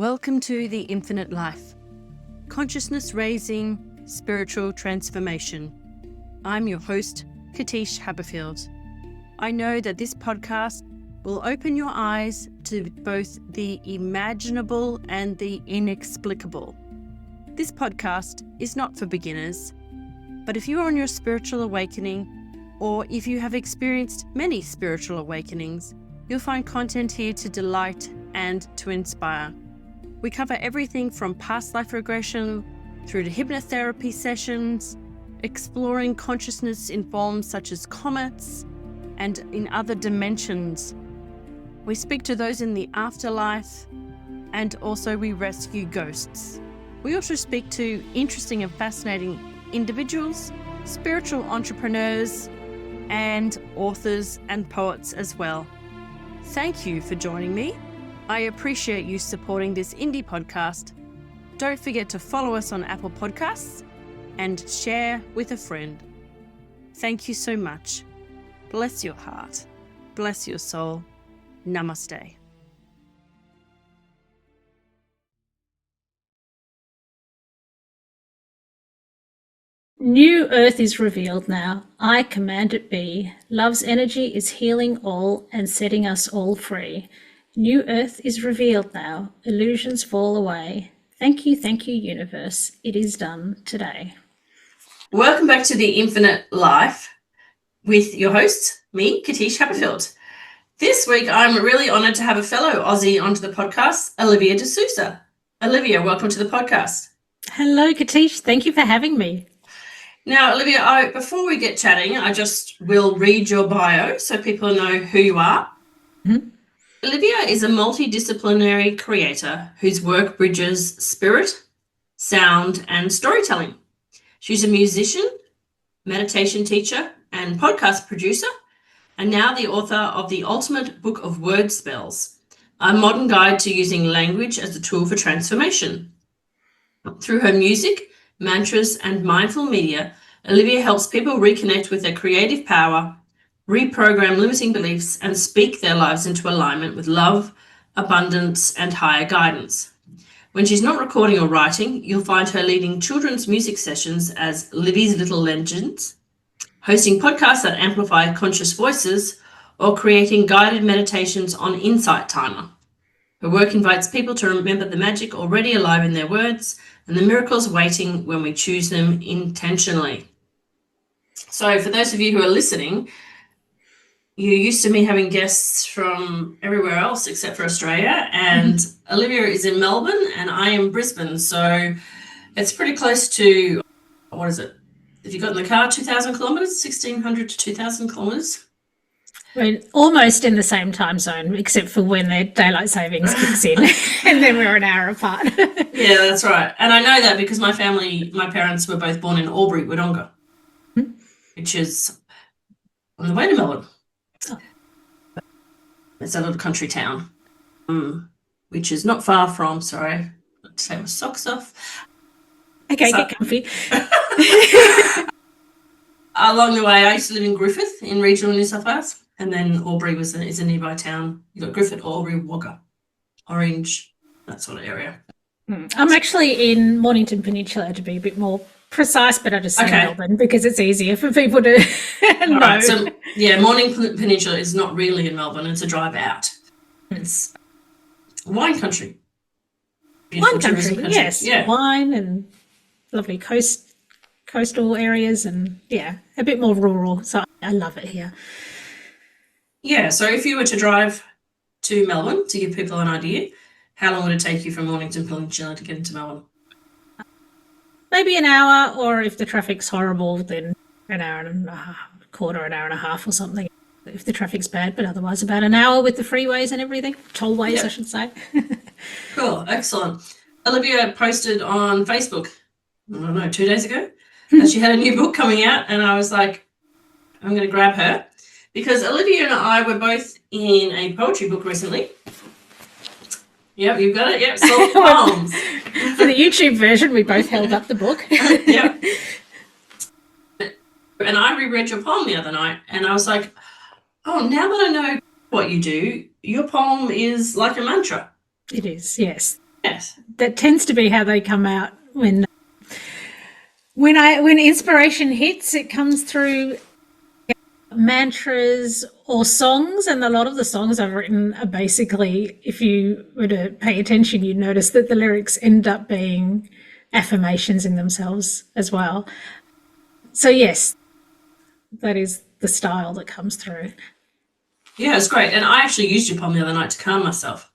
Welcome to The Infinite Life, consciousness raising, spiritual transformation. I'm your host, Katish Haberfield. I know that this podcast will open your eyes to both the imaginable and the inexplicable. This podcast is not for beginners, but if you're on your spiritual awakening, or if you have experienced many spiritual awakenings, you'll find content here to delight and to inspire. We cover everything from past life regression through to hypnotherapy sessions, exploring consciousness in forms such as comets and in other dimensions. We speak to those in the afterlife, and also we rescue ghosts. We also speak to interesting and fascinating individuals, spiritual entrepreneurs, and authors and poets as well. Thank you for joining me. I appreciate you supporting this indie podcast. Don't forget to follow us on Apple Podcasts and share with a friend. Thank you so much. Bless your heart. Bless your soul. Namaste. New earth is revealed now. I command it be. Love's energy is healing all and setting us all free. New earth is revealed now. Illusions fall away. Thank you, universe. It is done today. Welcome back to The Infinite Life with your host, me, Katish Haberfield. This week, I'm really honoured to have a fellow Aussie onto the podcast, Olivia de Sousa. Olivia, welcome to the podcast. Hello, Katish. Thank you for having me. Now, Olivia, before we get chatting, I just will read your bio so people know who you are. Mm-hmm. Olivia is a multidisciplinary creator whose work bridges spirit, sound, and storytelling. She's a musician, meditation teacher, and podcast producer, and now the author of The Ultimate Book of Word Spells, a modern guide to using language as a tool for transformation. Through her music, mantras, and mindful media, Olivia helps people reconnect with their creative power, reprogram limiting beliefs, and speak their lives into alignment with love, abundance, and higher guidance. When she's not recording or writing, you'll find her leading children's music sessions as Livy's Little Legends, hosting podcasts that amplify conscious voices, or creating guided meditations on Insight Timer. Her work invites people to remember the magic already alive in their words and the miracles waiting when we choose them intentionally. So for those of you who are listening, you're used to me having guests from everywhere else except for Australia, and Olivia is in Melbourne and I am Brisbane. So it's pretty close to, what is it? If you got in the car, 2,000 kilometres, 1,600 to 2,000 kilometres. We're almost in the same time zone, except for when the daylight savings kicks in, and then we're an hour apart. Yeah, that's right. And I know that because my parents were both born in Albury, Wodonga, which is on the way to Melbourne. Oh. It's a little country town, which is not far from, sorry, let's take my socks off. Okay, get comfy. Along the way, I used to live in Griffith in regional New South Wales, and then Albury is a nearby town. You've got Griffith, Albury, Wagga, Orange, that sort of area. I'm actually in Mornington Peninsula, to be a bit more precise, but I just say Melbourne because it's easier for people to know. Right, so, yeah, Mornington Peninsula is not really in Melbourne. It's a drive out. It's wine country. Beautiful Wine country, yes. Yeah. Wine and lovely coastal areas and, yeah, a bit more rural. So I love it here. Yeah, so if you were to drive to Melbourne, to give people an idea, how long would it take you from Mornington Peninsula to get into Melbourne? Maybe an hour, or if the traffic's horrible, then an hour and a half, an hour and a half or something, if the traffic's bad, but otherwise about an hour with the freeways and everything, tollways, Yep. I should say. Cool, excellent. Olivia posted on Facebook, I don't know, 2 days ago, that she had a new book coming out, and I was like, I'm going to grab her, because Olivia and I were both in a poetry book recently. Yep, you've got it. Yep, Soul Poems. For the YouTube version, we both held up the book. Yep. And I reread your poem the other night, and I was like, oh, now that I know what you do, your poem is like a mantra. It is, yes. Yes. That tends to be how they come out when inspiration hits. It comes through mantras or songs, and a lot of the songs I've written are basically, if you were to pay attention, you'd notice that the lyrics end up being affirmations in themselves as well. So yes, that is the style that comes through. Yeah, it's great. And I actually used your poem the other night to calm myself.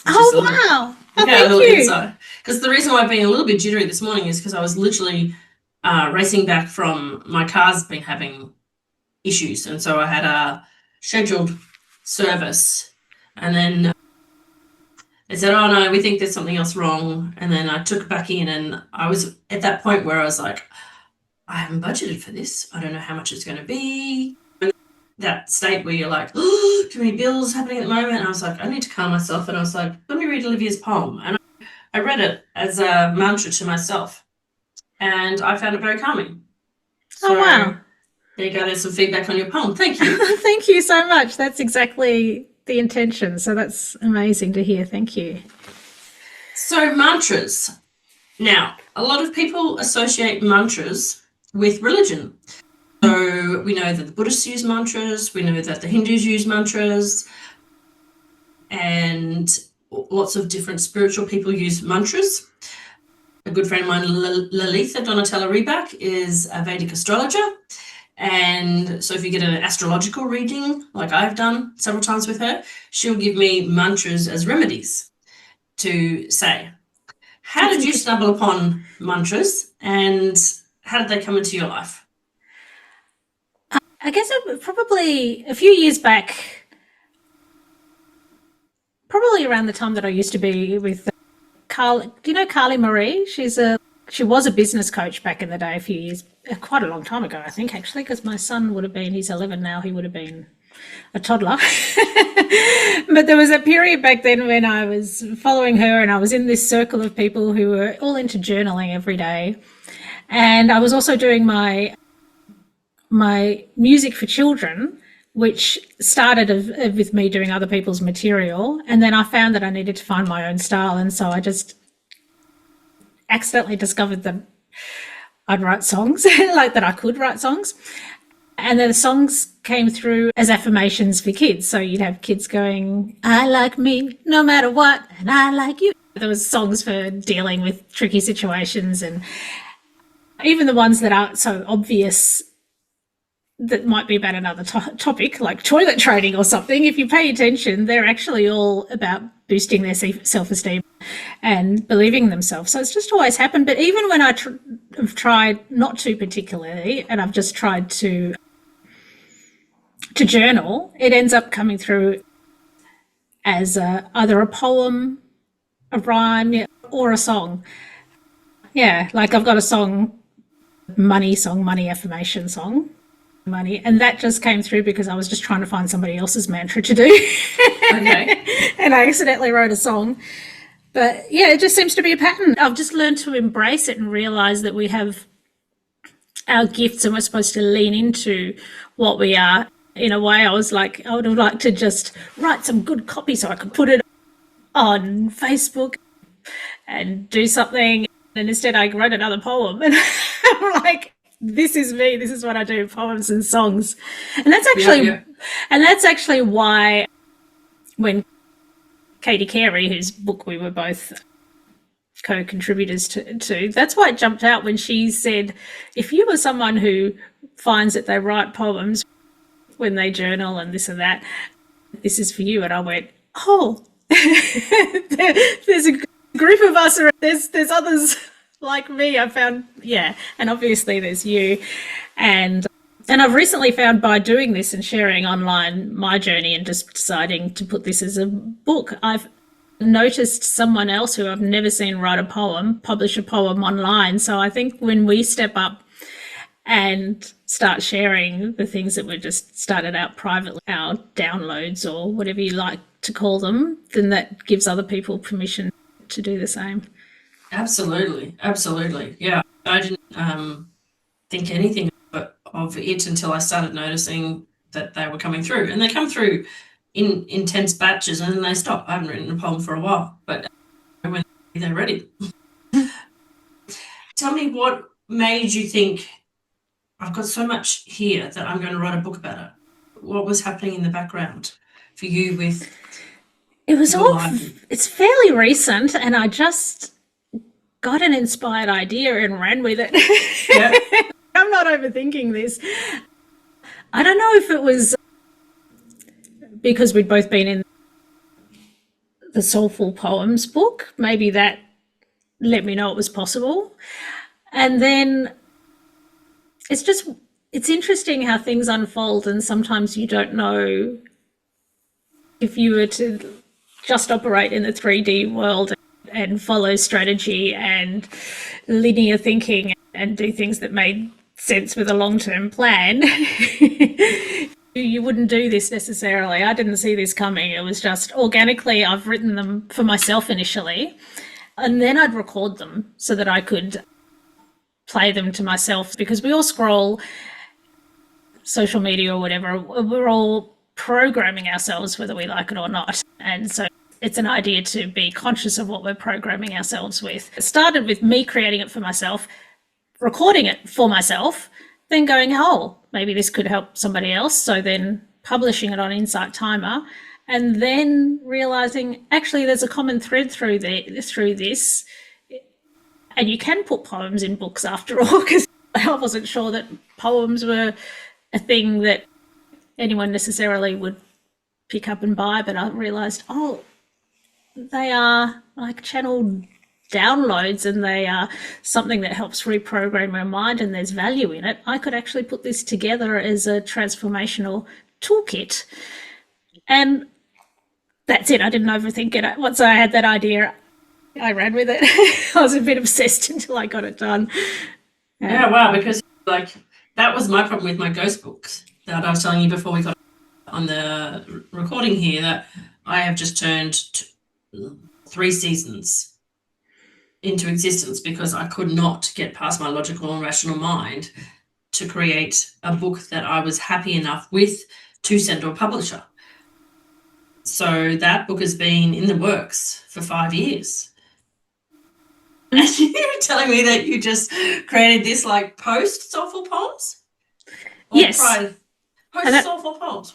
Oh, wow. Oh, Yeah, a little thank you. insight. Because the reason why I've been a little bit jittery this morning is because I was literally racing back from my car's been having issues. And so I had a scheduled service. And then they said, oh, no, we think there's something else wrong. And then I took it back in, and I was at that point where I was like, I haven't budgeted for this. I don't know how much it's going to be. That state where you're like, oh, too many bills happening at the moment. And I was like, I need to calm myself. And I was like, let me read Olivia's poem. And I read it as a mantra to myself. And I found it very calming. So, oh, wow. There you go. There's some feedback on your poem. Thank you. Thank you so much. That's exactly the intention. So that's amazing to hear. Thank you. So mantras. Now, a lot of people associate mantras with religion. So we know that the Buddhists use mantras, we know that the Hindus use mantras, and lots of different spiritual people use mantras. A good friend of mine, Lalitha Donatella Reback, is a Vedic astrologer. And so if you get an astrological reading, like I've done several times with her, she'll give me mantras as remedies to say. How did you stumble upon mantras, and how did they come into your life? I guess probably a few years back, probably around the time that I used to be with Carly. Do you know Carly Marie? She was a business coach back in the day, a few years, quite a long time ago, I think, actually, because my son would have been, he's 11 now, he would have been a toddler. But there was a period back then when I was following her, and I was in this circle of people who were all into journaling every day. And I was also doing my music for children, which started with me doing other people's material. And then I found that I needed to find my own style. And so I just accidentally discovered that I'd write songs, like that I could write songs. And then the songs came through as affirmations for kids. So you'd have kids going, I like me no matter what, and I like you. There was songs for dealing with tricky situations, and even the ones that aren't so obvious that might be about another topic, like toilet training or something. If you pay attention, they're actually all about boosting their self-esteem and believing themselves. So it's just always happened. But even when I have tried not to particularly, and I've just tried to journal, it ends up coming through as either a poem, a rhyme, or a song. Yeah, like I've got a song, money affirmation song. Money, and that just came through because I was just trying to find somebody else's mantra to do. Okay. And I accidentally wrote a song. But yeah, it just seems to be a pattern. I've just learned to embrace it and realize that we have our gifts and we're supposed to lean into what we are. In a way, I was like, I would have liked to just write some good copy so I could put it on Facebook and do something. And instead I wrote another poem, and I'm like, this is me. This is what I do, poems and songs. And that's actually why when Katie Carey, whose book we were both co-contributors to, that's why it jumped out when she said, if you were someone who finds that they write poems when they journal and this and that, this is for you. And I went, oh, there's a group of us, there's others like me. I found, yeah, and obviously there's you. And I've recently found, by doing this and sharing online my journey and just deciding to put this as a book, I've noticed someone else who I've never seen write a poem, publish a poem online. So I think when we step up and start sharing the things that were just started out privately, our downloads or whatever you like to call them, then that gives other people permission to do the same. Absolutely. Yeah, I didn't think anything of it until I started noticing that they were coming through, and they come through in intense batches and then they stop. I haven't written a poem for a while, but when they're ready. Tell me what made you think, I've got so much here that I'm going to write a book about it. What was happening in the background for you with It was your life? it's fairly recent, and I just got an inspired idea and ran with it. Yeah. I'm not overthinking this. I don't know if it was because we'd both been in the Soulful Poems book. Maybe that let me know it was possible. And then it's interesting how things unfold, and sometimes you don't know if you were to just operate in the 3D world and follow strategy and linear thinking and do things that made sense with a long-term plan. You wouldn't do this necessarily. I didn't see this coming. It was just organically, I've written them for myself initially, and then I'd record them so that I could play them to myself, because we all scroll social media or whatever. We're all programming ourselves whether we like it or not. And so it's an idea to be conscious of what we're programming ourselves with. It started with me creating it for myself, recording it for myself, then going, oh, maybe this could help somebody else. So then publishing it on Insight Timer, and then realizing actually there's a common thread through this. And you can put poems in books after all, because I wasn't sure that poems were a thing that anyone necessarily would pick up and buy, but I realized, oh, they are like channeled downloads, and they are something that helps reprogram my mind, and there's value in it. I could actually put this together as a transformational toolkit. And that's it. I didn't overthink it. Once I had that idea, I ran with it. I was a bit obsessed until I got it done. Yeah, wow, because like that was my problem with my ghost books that I was telling you before we got on the recording here, that I have just turned 3 seasons into existence because I could not get past my logical and rational mind to create a book that I was happy enough with to send to a publisher. So that book has been in the works for 5 years. And you were telling me that you just created this like post Soulful Poems? Or yes. Post Soulful Poems.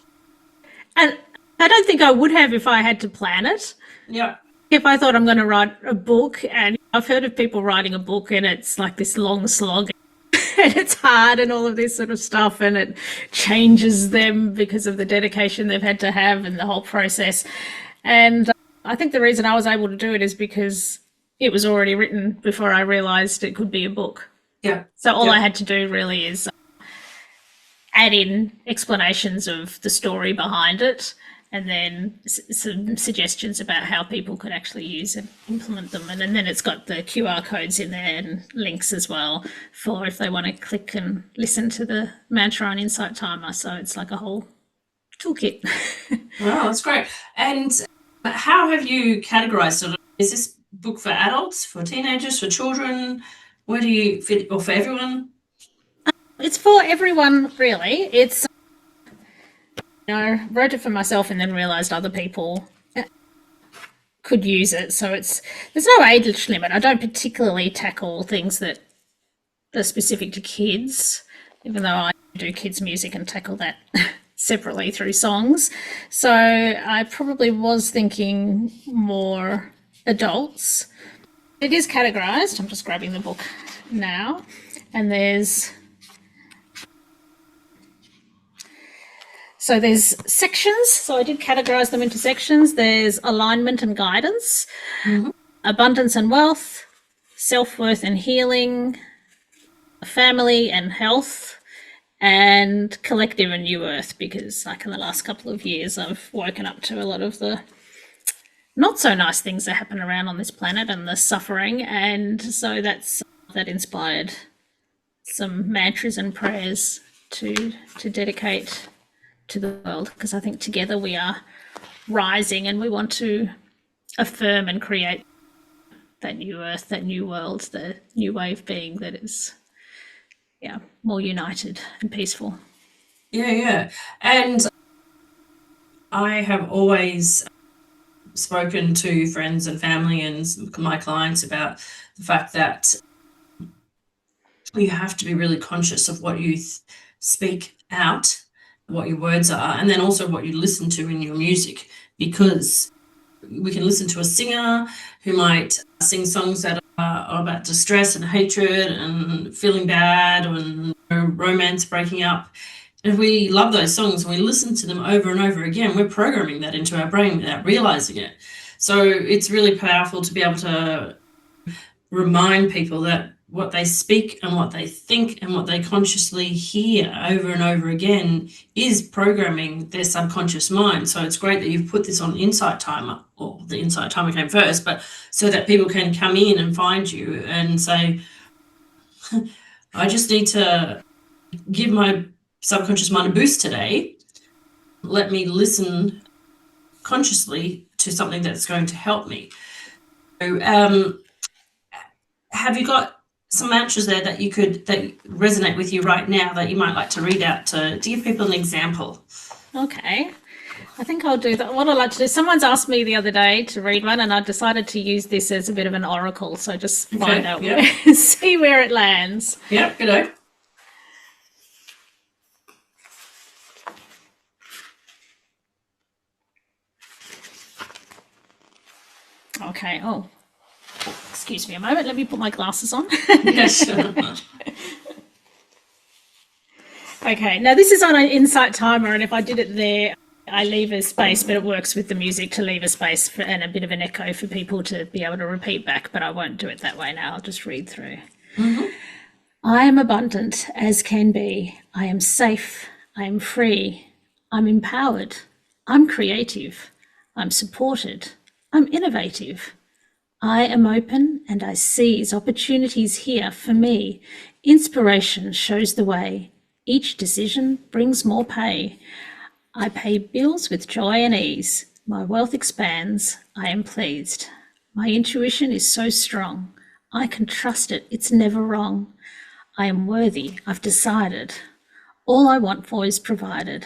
And I don't think I would have if I had to plan it. Yeah. If I thought I'm going to write a book, and I've heard of people writing a book and it's like this long slog and it's hard and all of this sort of stuff, and it changes them because of the dedication they've had to have and the whole process. And I think the reason I was able to do it is because it was already written before I realized it could be a book. Yeah. So all I had to do really is add in explanations of the story behind it, and then some suggestions about how people could actually use and implement them. And then it's got the QR codes in there and links as well for if they want to click and listen to the mantra on Insight Timer. So it's like a whole toolkit. Wow, that's great. And how have you categorized it? Is this book for adults, for teenagers, for children? Where do you fit, or for everyone? It's for everyone, really. It's, I wrote it for myself and then realised other people could use it. So there's no age limit. I don't particularly tackle things that are specific to kids, even though I do kids' music and tackle that separately through songs. So I probably was thinking more adults. It is categorised. I'm just grabbing the book now. And there's sections. So I did categorise them into sections. There's alignment and guidance, abundance and wealth, self-worth and healing, family and health, and collective and new earth, because like in the last couple of years I've woken up to a lot of the not so nice things that happen around on this planet and the suffering, and so that inspired some mantras and prayers to dedicate to the world, because I think together we are rising and we want to affirm and create that new earth, that new world, the new way of being that is more united and peaceful. Yeah. And I have always spoken to friends and family and my clients about the fact that you have to be really conscious of what you speak out, what your words are, and then also what you listen to in your music, because we can listen to a singer who might sing songs that are about distress and hatred and feeling bad and romance breaking up. If we love those songs and we listen to them over and over again, we're programming that into our brain without realizing it. So it's really powerful to be able to remind people that what they speak and what they think and what they consciously hear over and over again is programming their subconscious mind. So it's great that you've put this on Insight Timer, or the Insight Timer came first, but so that people can come in and find you and say, I just need to give my subconscious mind a boost today. Let me listen consciously to something that's going to help me. So, have you got some mantras there that resonate with you right now that you might like to read out to give people an example? Okay. I think I'll do that. What I like to do, someone's asked me the other day to read one, and I decided to use this as a bit of an oracle. So just find out see where it lands. Yeah, good. Okay. Oh, excuse me a moment. Let me put my glasses on. Yes. Okay. Now this is on an Insight Timer, and if I did it there, I leave a space, but it works with the music to leave a space and a bit of an echo for people to be able to repeat back, but I won't do it that way now. I'll just read through. Mm-hmm. I am abundant as can be. I am safe. I am free. I'm empowered. I'm creative. I'm supported. I'm innovative. I am open and I seize opportunities here for me. Inspiration shows the way. Each decision brings more pay. I pay bills with joy and ease. My wealth expands. I am pleased. My intuition is so strong. I can trust it. It's never wrong. I am worthy. I've decided. All I want for is provided.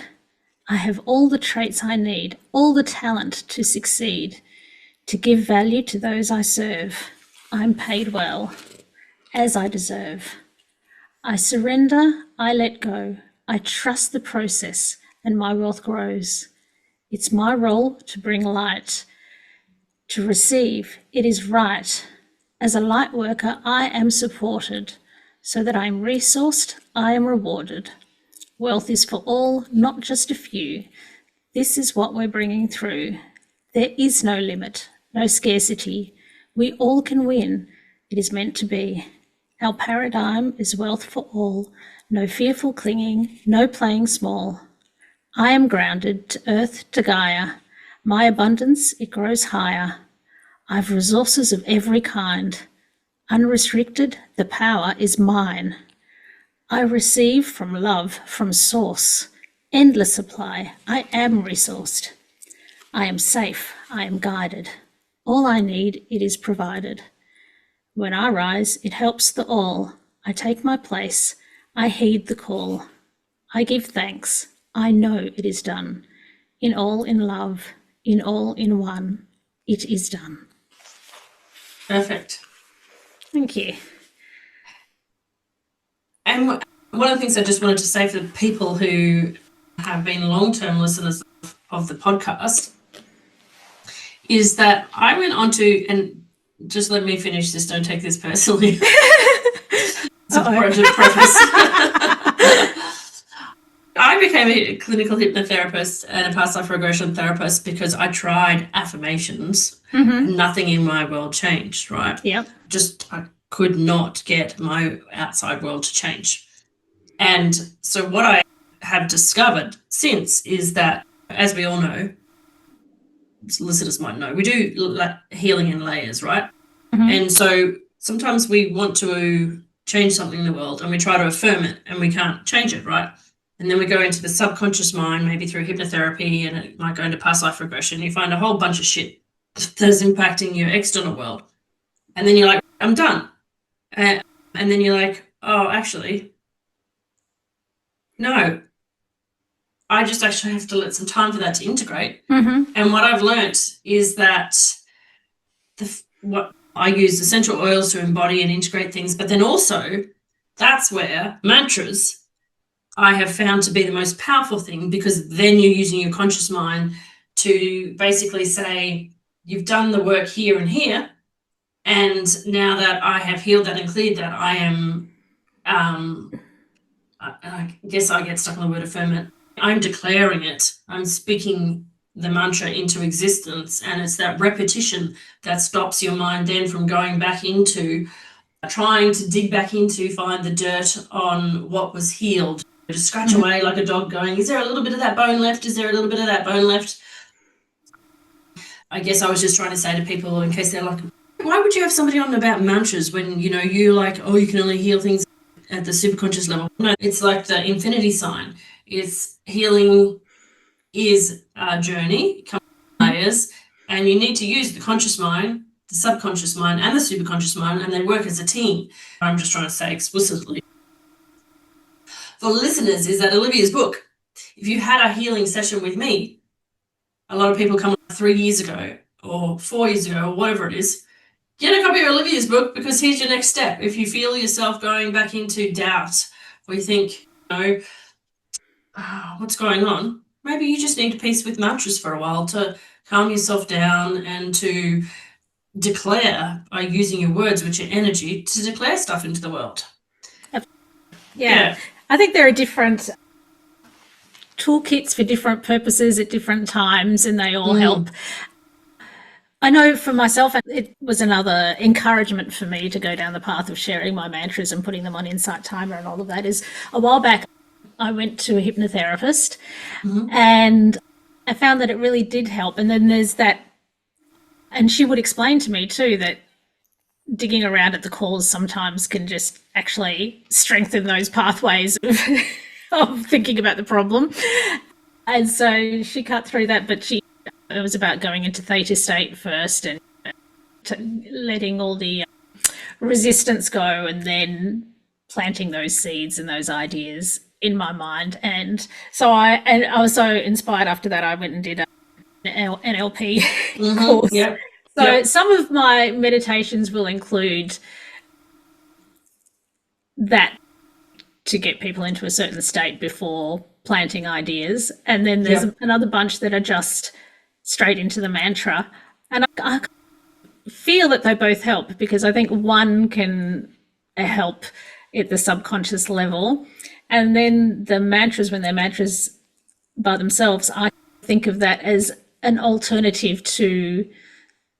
I have all the traits I need, all the talent to succeed, to give value to those I serve. I'm paid well, as I deserve. I surrender. I let go. I trust the process, and my wealth grows. It's my role to bring light, to receive. It is right. As a light worker, I am supported. So that I am resourced, I am rewarded. Wealth is for all, not just a few. This is what we're bringing through. There is no limit, no scarcity. We all can win. It is meant to be. Our paradigm is wealth for all. No fearful clinging, no playing small. I am grounded to earth, to Gaia. My abundance, it grows higher. I've resources of every kind. Unrestricted, the power is mine. I receive from love, from source. Endless supply, I am resourced. I am safe, I am guided. All I need, it is provided. When I rise, it helps the all. I take my place, I heed the call. I give thanks, I know it is done. In all in love, in all in one, it is done. Perfect. Thank you. And one of the things I just wanted to say for the people who have been long-term listeners of the podcast is that I went on to, and just let me finish this, don't take this personally. It's a preface. I became a clinical hypnotherapist and a past life regression therapist because I tried affirmations. Mm-hmm. Nothing in my world changed, right? Yep. I could not get my outside world to change. And so what I have discovered since is that, as we all know, listeners might know, we do healing in layers, right? Mm-hmm. And so sometimes we want to change something in the world and we try to affirm it and we can't change it, right? And then we go into the subconscious mind, maybe through hypnotherapy, and it might go into past life regression. You find a whole bunch of shit that's impacting your external world. And then you're like, I'm done. And then you're like, oh, actually, no, I just actually have to let some time for that to integrate. Mm-hmm. And what I've learnt is that what I use essential oils to embody and integrate things, but then also that's where mantras I have found to be the most powerful thing, because then you're using your conscious mind to basically say, you've done the work here and here, and now that I have healed that and cleared that, I am, I guess I get stuck on the word affirmant. I'm declaring it. I'm speaking the mantra into existence, and it's that repetition that stops your mind then from going back into trying to dig back into, find the dirt on what was healed. Just scratch away like a dog going, is there a little bit of that bone left? Is there a little bit of that bone left? I guess I was just trying to say to people, in case they're like, why would you have somebody on about mantras when, you know, you're like, oh, you can only heal things at the superconscious level? No, it's like the infinity sign. It's healing is a journey, it comes in layers, and you need to use the conscious mind, the subconscious mind, and the superconscious mind, and they work as a team. I'm just trying to say explicitly for listeners is that Olivia's book, if you had a healing session with me, a lot of people come 3 years ago or 4 years ago or whatever it is, get a copy of Olivia's book, because here's your next step. If you feel yourself going back into doubt, or you think, you know, what's going on, maybe you just need to peace with mantras for a while to calm yourself down and to declare by using your words, which are energy, to declare stuff into the world. Yeah. I think there are different toolkits for different purposes at different times, and they all help. I know for myself, it was another encouragement for me to go down the path of sharing my mantras and putting them on Insight Timer and all of that, is a while back I went to a hypnotherapist and I found that it really did help. And then there's that, and she would explain to me too that digging around at the cause sometimes can just actually strengthen those pathways of thinking about the problem. And so she cut through that, but it was about going into theta state first and letting all the resistance go, and then planting those seeds and those ideas in my mind. And so I was so inspired after that, I went and did an NLP course. Yep. So some of my meditations will include that to get people into a certain state before planting ideas. And then there's another bunch that are just straight into the mantra. And I feel that they both help, because I think one can help at the subconscious level. And then the mantras, when they're mantras by themselves, I think of that as an alternative to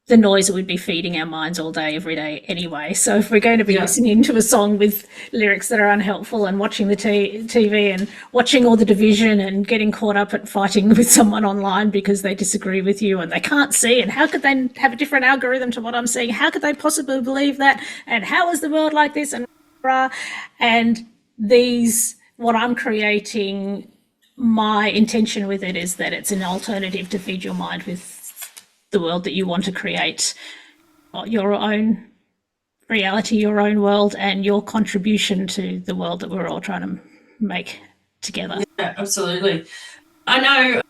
the noise that we'd be feeding our minds all day, every day anyway. So if we're going to be listening to a song with lyrics that are unhelpful and watching the TV and watching all the division and getting caught up at fighting with someone online because they disagree with you and they can't see, and how could they have a different algorithm to what I'm seeing? How could they possibly believe that? And how is the world like this? And these, what I'm creating, my intention with it is that it's an alternative to feed your mind with the world that you want to create, your own reality, your own world, and your contribution to the world that we're all trying to make together. Yeah, absolutely. I know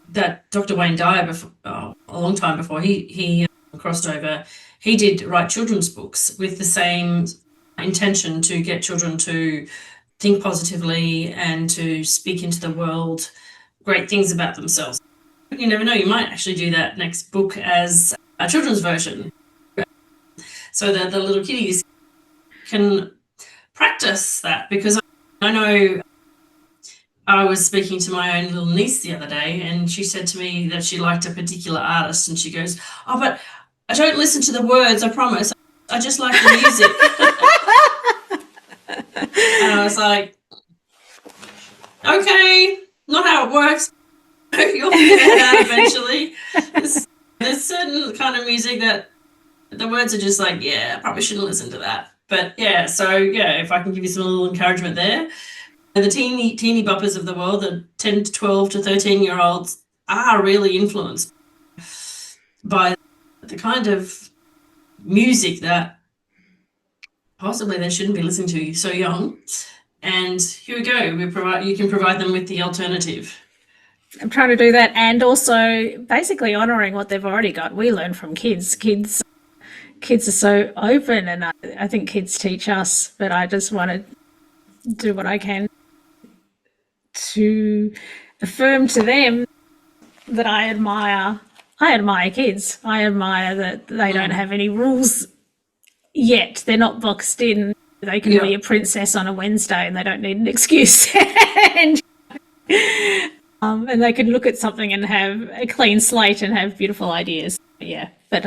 that Dr. Wayne Dyer, a long time before he crossed over, he did write children's books with the same intention to get children to think positively and to speak into the world great things about themselves. You never know, you might actually do that next book as a children's version, so that the little kiddies can practice that. Because I know I was speaking to my own little niece the other day, and she said to me that she liked a particular artist, and she goes, oh, but I don't listen to the words, I promise, I just like the music. And I was like, okay, not how it works. You'll figure it out eventually. There's certain kind of music that the words are just like, yeah, I probably shouldn't listen to that. But yeah, so yeah, if I can give you some little encouragement there. The teeny boppers of the world, the 10 to 12 to 13-year-olds, are really influenced by the kind of music that possibly they shouldn't be listening to so young. And here we go. You can provide them with the alternative. I'm trying to do that, and also basically honouring what they've already got. We learn from kids. Kids are so open, and I think kids teach us, but I just want to do what I can to affirm to them that I admire kids. I admire that they don't have any rules yet. They're not boxed in. They can be a princess on a Wednesday and they don't need an excuse. And they can look at something and have a clean slate and have beautiful ideas. Yeah, but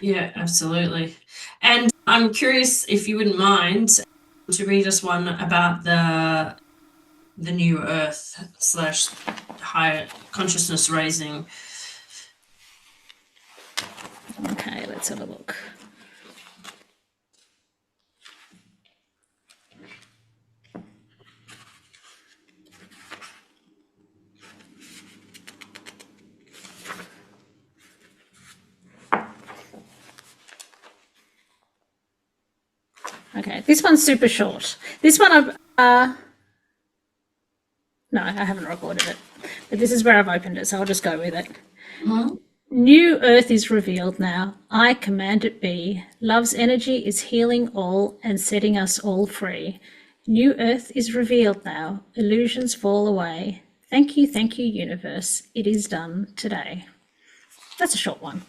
yeah, absolutely. And I'm curious if you wouldn't mind to read us one about the new earth / higher consciousness raising. Okay, let's have a look. Okay, this one's super short. This one no, I haven't recorded it, but this is where I've opened it, so I'll just go with it. Mm-hmm. New earth is revealed now. I command it be. Love's energy is healing all and setting us all free. New earth is revealed now. Illusions fall away. Thank you, universe. It is done today. That's a short one.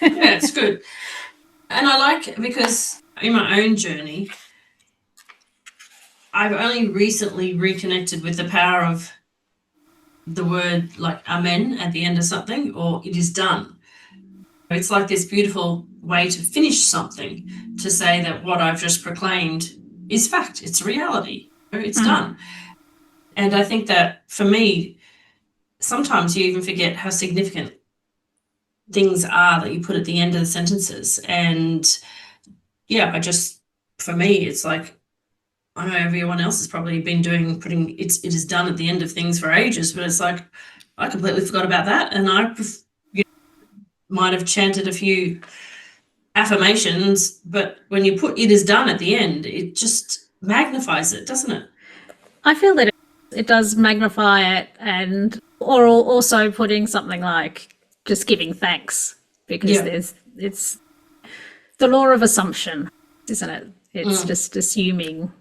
Yeah, it's good. And I like it because in my own journey, I've only recently reconnected with the power of the word like amen at the end of something, or it is done. It's like this beautiful way to finish something, to say that what I've just proclaimed is fact, it's reality, it's done. And I think that for me, sometimes you even forget how significant things are that you put at the end of the sentences. And yeah, for me, it's like, I know everyone else has probably been putting it is done at the end of things for ages, but it's like, I completely forgot about that. And I might have chanted a few affirmations, but when you put it is done at the end, it just magnifies it, doesn't it? I feel that it does magnify it, or also putting something like just giving thanks, because it's the law of assumption, isn't it? It's just assuming.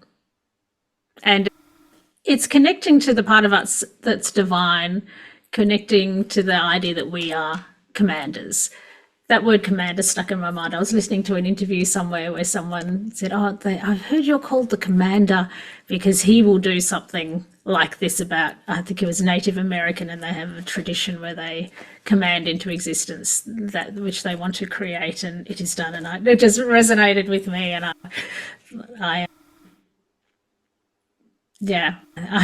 And it's connecting to the part of us that's divine, connecting to the idea that we are commanders. That word commander stuck in my mind. I was listening to an interview somewhere where someone said, I've heard you're called the commander because he will do something like this about, I think it was Native American, and they have a tradition where they command into existence that which they want to create, and it is done. And it just resonated with me, and I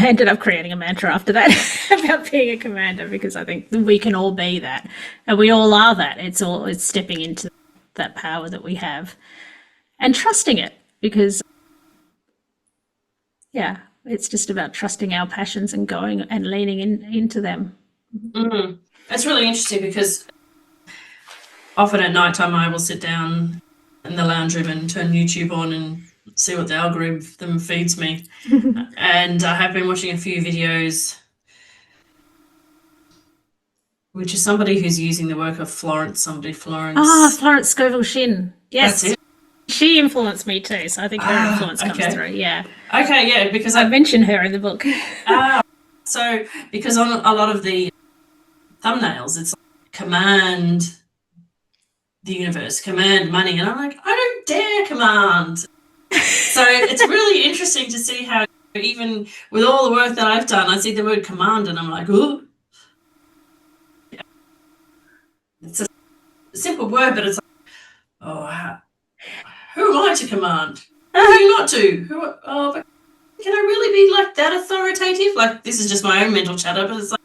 ended up creating a mantra after that about being a commander, because I think we can all be that, and we all are that. It's stepping into that power that we have and trusting it, because it's just about trusting our passions and going and leaning into them. It's really interesting, because often at night time I will sit down in the lounge room and turn YouTube on and see what the algorithm feeds me. And I have been watching a few videos, which is somebody who's using the work of Florence. Florence Scovel Shinn. Yes. That's it. She influenced me too, so I think her influence comes through. Yeah. Okay, yeah, because I mentioned her in the book. So because on a lot of the thumbnails, it's like, command the universe, command money, and I'm like, I don't dare command. So it's really interesting to see how, even with all the work that I've done, I see the word command and I'm like, ooh. It's a simple word, but it's like, who am I to command? Who are you not to? But can I really be like that authoritative? Like, this is just my own mental chatter, but it's like,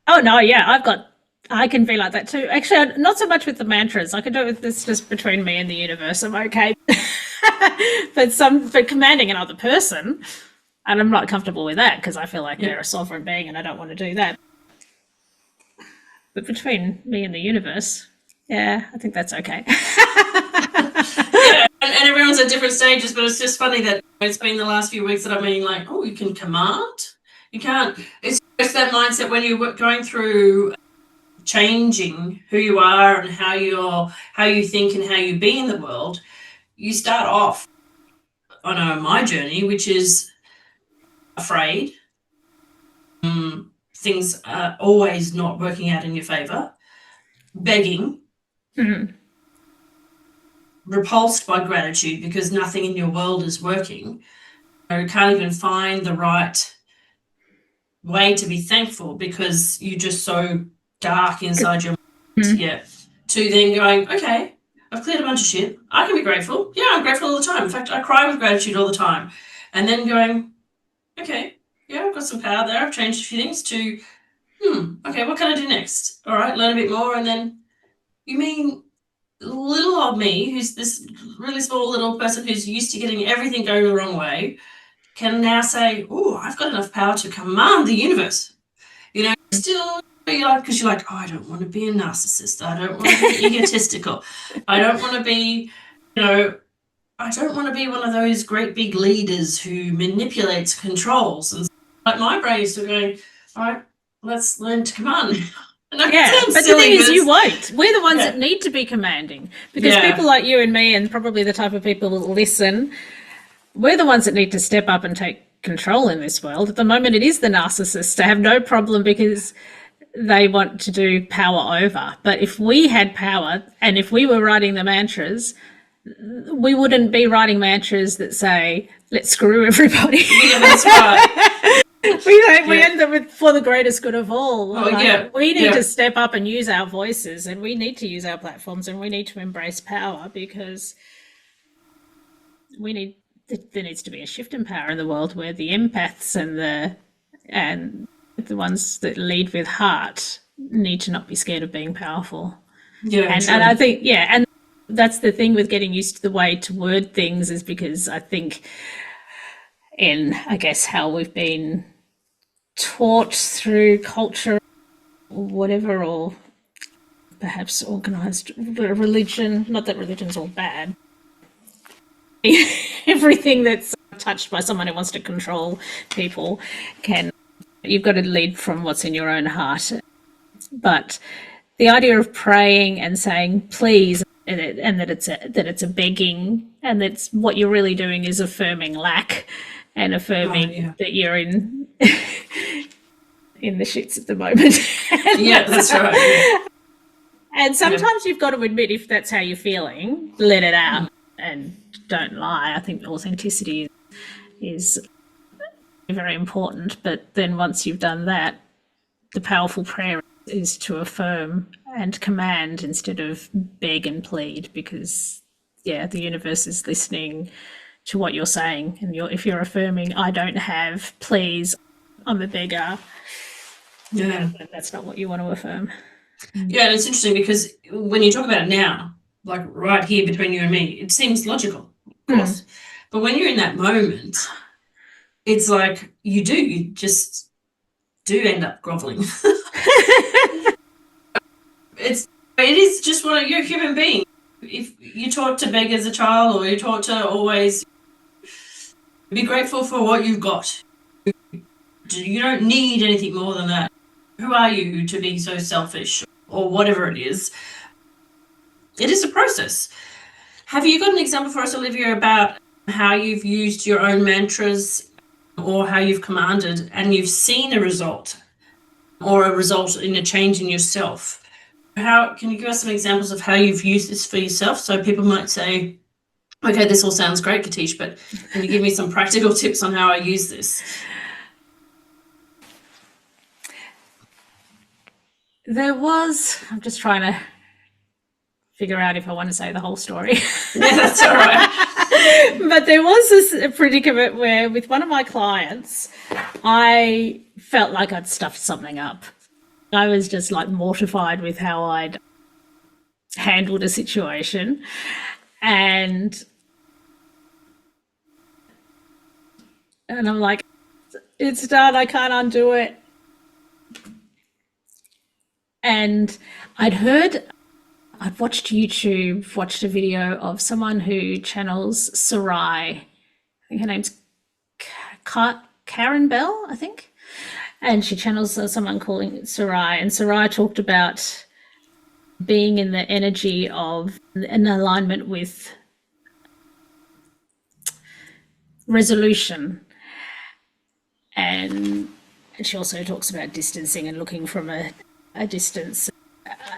oh no, yeah, I can be like that too. Actually, not so much with the mantras. I can do it with this just between me and the universe. I'm okay. but commanding another person, and I'm not comfortable with that, because I feel like they're a sovereign being and I don't want to do that. But between me and the universe, I think that's okay. And everyone's at different stages, but it's just funny that it's been the last few weeks that I've been like, oh, you can command? You can't. It's It's that mindset when you're going through changing who you are and how you think and how you be in the world. You start off on my journey, which is afraid. Things are always not working out in your favor, begging, repulsed by gratitude because nothing in your world is working. You can't even find the right way to be thankful because you're just so dark inside your mind. Yeah. To then going, okay, I've cleared a bunch of shit. I can be grateful. Yeah, I'm grateful all the time. In fact, I cry with gratitude all the time. And then going, okay, yeah, I've got some power there. I've changed a few things to, okay, what can I do next? All right, learn a bit more. And then, you mean little old me, who's this really small little person who's used to getting everything going the wrong way, can now say, oh, I've got enough power to command the universe. Still, because you're like, oh, I don't want to be a narcissist. I don't want to be egotistical. I don't want to be, I don't want to be one of those great big leaders who manipulates, controls. And like my brain is still going, all right, let's learn to command. Yeah, but the thing is, you won't. We're the ones that need to be commanding because people like you and me, and probably the type of people that listen, we're the ones that need to step up and take control in this world. At the moment, it is the narcissists to have no problem because they want to do power over. But if we had power and if we were writing the mantras, we wouldn't be writing mantras that say, let's screw everybody. Yeah, that's right. We end up with for the greatest good of all. We need to step up and use our voices, and we need to use our platforms, and we need to embrace power because there needs to be a shift in power in the world where the empaths and the ones that lead with heart need to not be scared of being powerful. Yeah, and I think and that's the thing with getting used to the way to word things, is because I think in, I guess, how we've been taught through culture or whatever, or perhaps organised religion, not that religion's all bad, everything that's touched by someone who wants to control people you've got to lead from what's in your own heart. But the idea of praying and saying please, and that it's a begging, and that's what you're really doing is affirming lack and affirming that you're in in the shits at the moment. Yeah, that's right. And sometimes you've got to admit, if that's how you're feeling, let it out and don't lie. I think authenticity is very important. But then once you've done that, the powerful prayer is to affirm and command instead of beg and plead, because the universe is listening to what you're saying. And if you're affirming, I don't have, please, I'm a beggar, that's not what you want to affirm. Yeah, and it's interesting because when you talk about it now, like right here between you and me, it seems logical, of course. But when you're in that moment, it's like you just do end up groveling. It is just what you're a human being. If you're taught to beg as a child, or you're taught to always be grateful for what you've got. You don't need anything more than that. Who are you to be so selfish, or whatever it is? It is a process. Have you got an example for us, Olivia, about how you've used your own mantras or how you've commanded and you've seen a result, or a result in a change in yourself? How can you give us some examples of how you've used this for yourself, so people might say, okay, this all sounds great, Katish, but can you give me some practical tips on how I use this? I'm just trying to figure out if I want to say the whole story. Yeah, that's all right. But there was this predicament where, with one of my clients, I felt like I'd stuffed something up. I was just like mortified with how I'd handled a situation. And I'm like, it's done, I can't undo it. And I'd watched YouTube, watched a video of someone who channels Sarai. I think her name's Karen Bell, I think. and she channels someone calling Sarai, and Sarai talked about being in the energy of an alignment with resolution, and she also talks about distancing and looking from a distance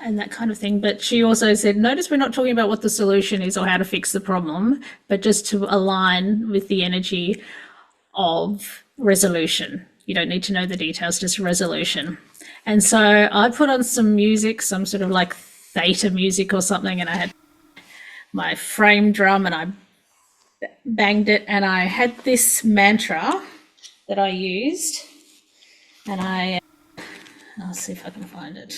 and that kind of thing. But she also said, notice we're not talking about what the solution is or how to fix the problem, but just to align with the energy of resolution. You don't need to know the details, just resolution. And so I put on some music, some sort of like theta music or something, and I had my frame drum and I banged it, and I had this mantra that I used, and I'll see if I can find it.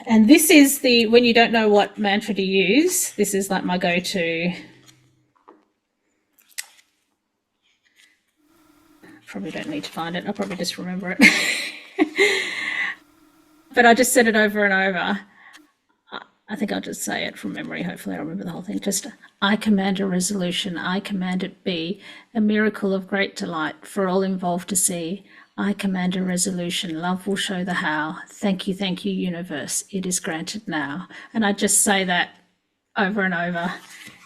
And this is when you don't know what mantra to use, this is like my go-to. Probably don't need to find it. I'll probably just remember it. But I just said it over and over. I think I'll just say it from memory. Hopefully I'll remember the whole thing. Just, I command a resolution. I command it be a miracle of great delight for all involved to see. I command a resolution. Love will show the how. Thank you, universe. It is granted now. And I just say that over and over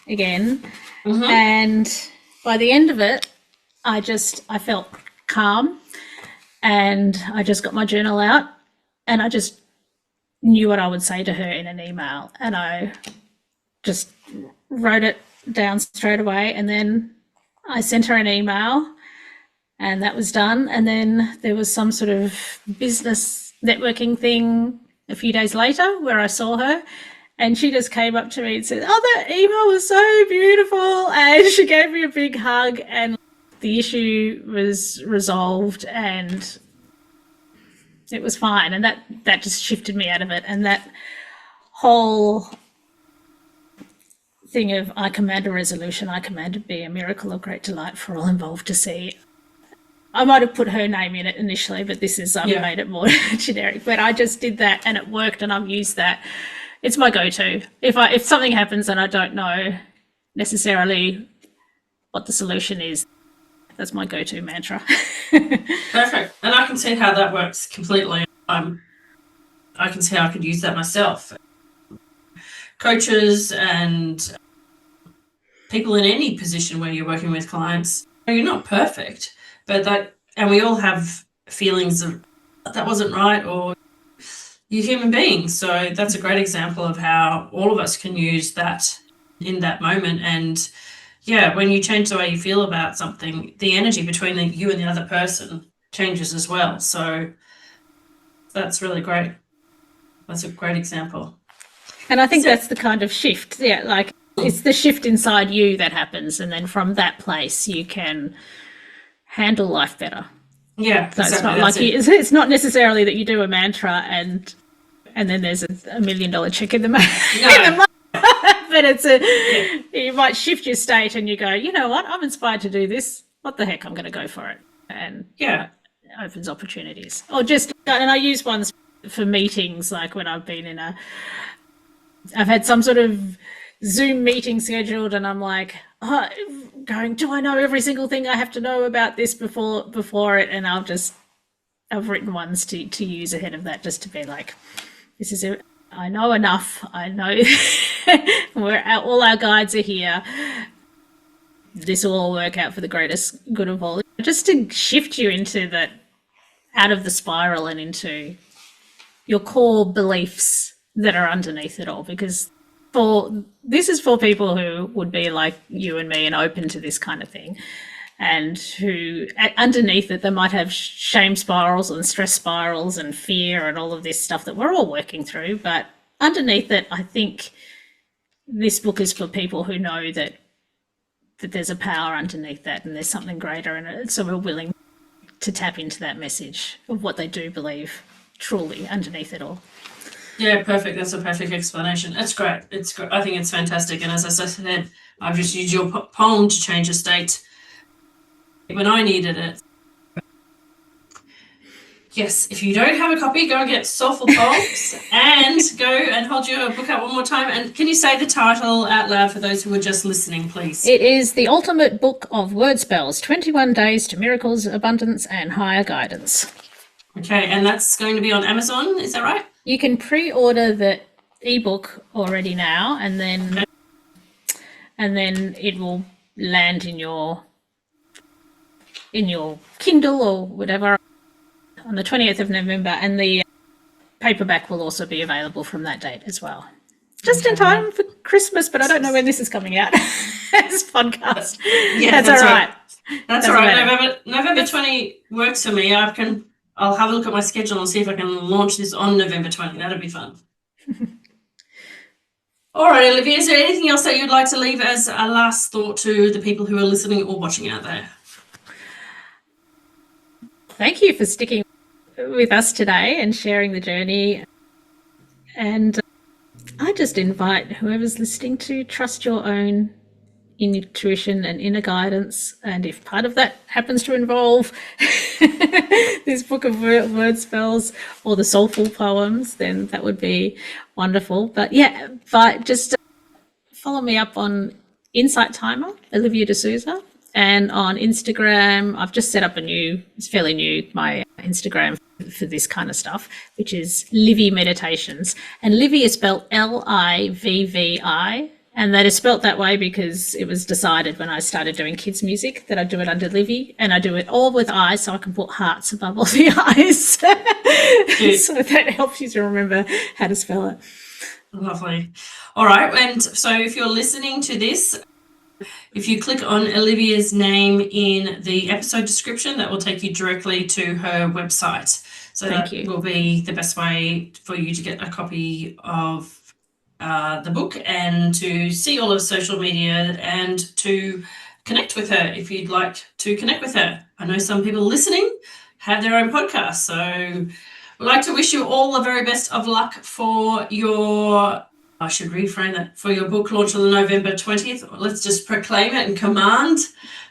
again. Mm-hmm. And by the end of it, I felt calm, and I just got my journal out, and I just knew what I would say to her in an email, and I just wrote it down straight away, and then I sent her an email, and that was done. And then there was some sort of business networking thing a few days later where I saw her, and she just came up to me and said, oh, that email was so beautiful, and she gave me a big hug, and the issue was resolved and it was fine. And that just shifted me out of it. And that whole thing of I command a resolution, I command it be a miracle of great delight for all involved to see. I might have put her name in it initially, but this is made it more generic. But I just did that and it worked, and I've used that. It's my go-to. If something happens and I don't know necessarily what the solution is, that's my go-to mantra. Perfect. And I can see how that works completely. I can see how I could use that myself. Coaches and people in any position where you're working with clients, you're not perfect, and we all have feelings of that wasn't right, or you're human beings. So that's a great example of how all of us can use that in that moment. And yeah, when you change the way you feel about something, the energy between you and the other person changes as well. So that's really great. That's a great example. And I think that's the kind of shift. Yeah, like it's the shift inside you that happens. And then from that place, you can handle life better. Yeah, so exactly. It's not necessarily that you do a mantra and then there's $1 million check in the mail. No. But you might shift your state and you go, you know what, I'm inspired to do this. What the heck, I'm going to go for it. And it opens opportunities. Or and I use ones for meetings, like when I've been I've had some sort of Zoom meeting scheduled, and I'm like, do I know every single thing I have to know about this before it? And I've written ones to use ahead of that, just to be like, this is it. I know enough. I know all our guides are here. This will all work out for the greatest good of all. Just to shift you into that, out of the spiral and into your core beliefs that are underneath it all. Because this is for people who would be like you and me and open to this kind of thing, and who underneath it, they might have shame spirals and stress spirals and fear and all of this stuff that we're all working through. But underneath it, I think this book is for people who know that there's a power underneath that and there's something greater in it. So we're willing to tap into that message of what they do believe truly underneath it all. Yeah, perfect. That's a perfect explanation. It's great. It's great. I think it's fantastic. And as I said, I've just used your poem to change a state when I needed it. Yes, if you don't have a copy, go and get Soulful Poems and go and hold your book out one more time. And can you say the title out loud for those who are just listening, please? It is The Ultimate Book of Word Spells, 21 Days to Miracles, Abundance and Higher Guidance. Okay, and that's going to be on Amazon, is that right? You can pre-order the ebook already now, and then it will land in your Kindle or whatever on the 20th of November, and the paperback will also be available from that date as well. Just in time for Christmas, but I don't know when this is coming out as podcast. Yeah, that's all right. That's all right. November 20 works for me. I'll have a look at my schedule and see if I can launch this on November 20. That'll be fun. All right, Olivia, is there anything else that you'd like to leave as a last thought to the people who are listening or watching out there? Thank you for sticking with us today and sharing the journey. And I just invite whoever's listening to trust your own intuition and inner guidance. And if part of that happens to involve this book of word spells or the soulful poems, then that would be wonderful. But just follow me up on Insight Timer, Olivia de Sousa. And on Instagram, I've just set up it's fairly new, my Instagram for this kind of stuff, which is Livy Meditations. And Livy is spelled Livvi, and that is spelt that way because it was decided when I started doing kids' music that I'd do it under Livy, and I do it all with eyes so I can put hearts above all the eyes. So that helps you to remember how to spell it. Lovely. All right. And so if you're listening to this, if you click on Olivia's name in the episode description, that will take you directly to her website. So that will be the best way for you to get a copy of the book and to see all of social media and to connect with her if you'd like to connect with her. I know some people listening have their own podcast, so we'd like to wish you all the very best of luck for your... I should reframe that, for your book launch on November 20th. Let's just proclaim it and command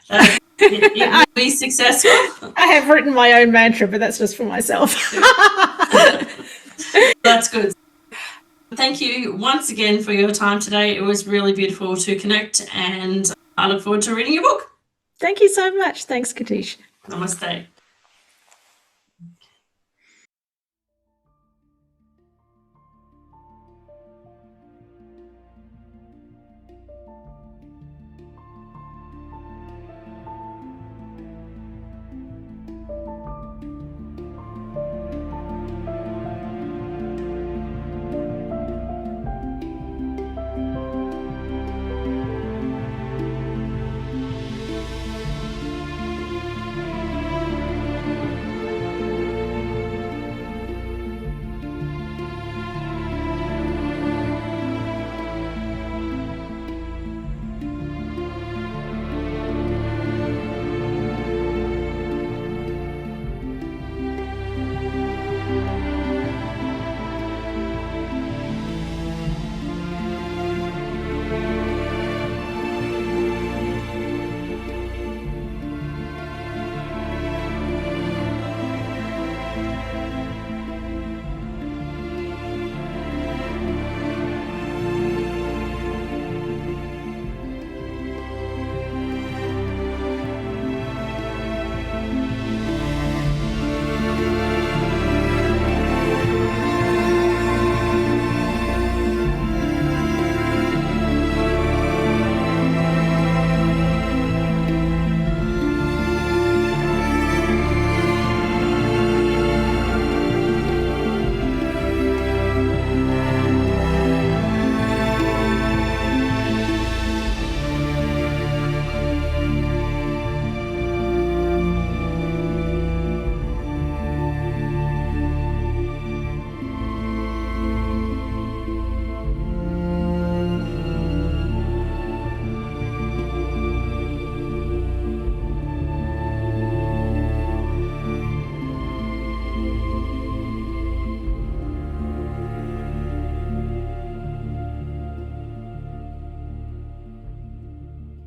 that it will be successful. I have written my own mantra, but that's just for myself. That's good. Thank you once again for your time today. It was really beautiful to connect, and I look forward to reading your book. Thank you so much. Thanks, Katish. Namaste.